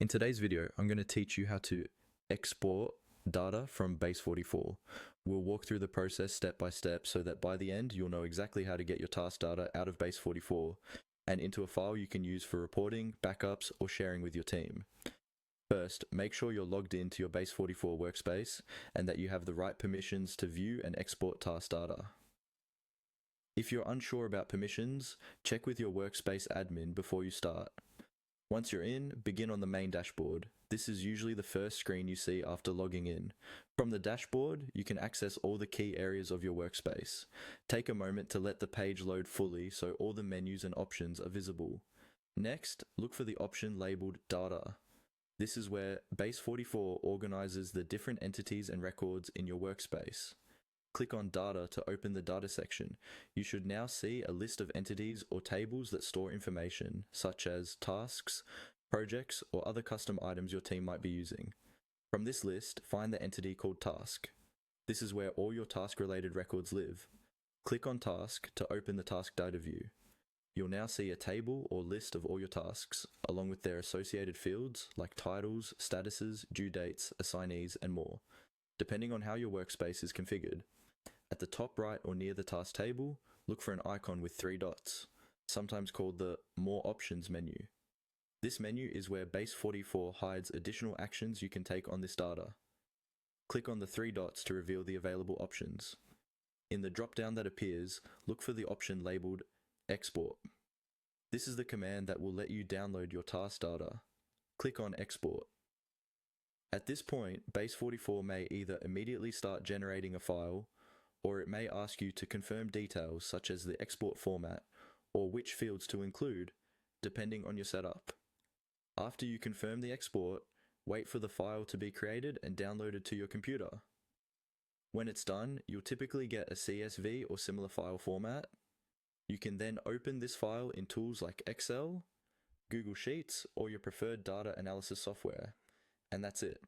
In today's video, I'm going to teach you how to export data from Base44. We'll walk through the process step by step so that by the end, you'll know exactly how to get your task data out of Base44 and into a file you can use for reporting, backups, or sharing with your team. First, make sure you're logged into your Base44 workspace and that you have the right permissions to view and export task data. If you're unsure about permissions, check with your workspace admin before you start. Once you're in, begin on the main dashboard. This is usually the first screen you see after logging in. From the dashboard, you can access all the key areas of your workspace. Take a moment to let the page load fully so all the menus and options are visible. Next, look for the option labeled Data. This is where Base44 organizes the different entities and records in your workspace. Click on Data to open the Data section. You should now see a list of entities or tables that store information, such as tasks, projects, or other custom items your team might be using. From this list, find the entity called Task. This is where all your task-related records live. Click on Task to open the Task Data view. You'll now see a table or list of all your tasks, along with their associated fields like titles, statuses, due dates, assignees, and more, depending on how your workspace is configured. At the top right or near the task table, look for an icon with 3 dots, sometimes called the More Options menu. This menu is where Base44 hides additional actions you can take on this data. Click on the 3 dots to reveal the available options. In the drop-down that appears, look for the option labeled Export. This is the command that will let you download your task data. Click on Export. At this point, Base44 may either immediately start generating a file, or it may ask you to confirm details such as the export format or which fields to include, depending on your setup. After you confirm the export, wait for the file to be created and downloaded to your computer. When it's done, you'll typically get a CSV or similar file format. You can then open this file in tools like Excel, Google Sheets, or your preferred data analysis software. And that's it.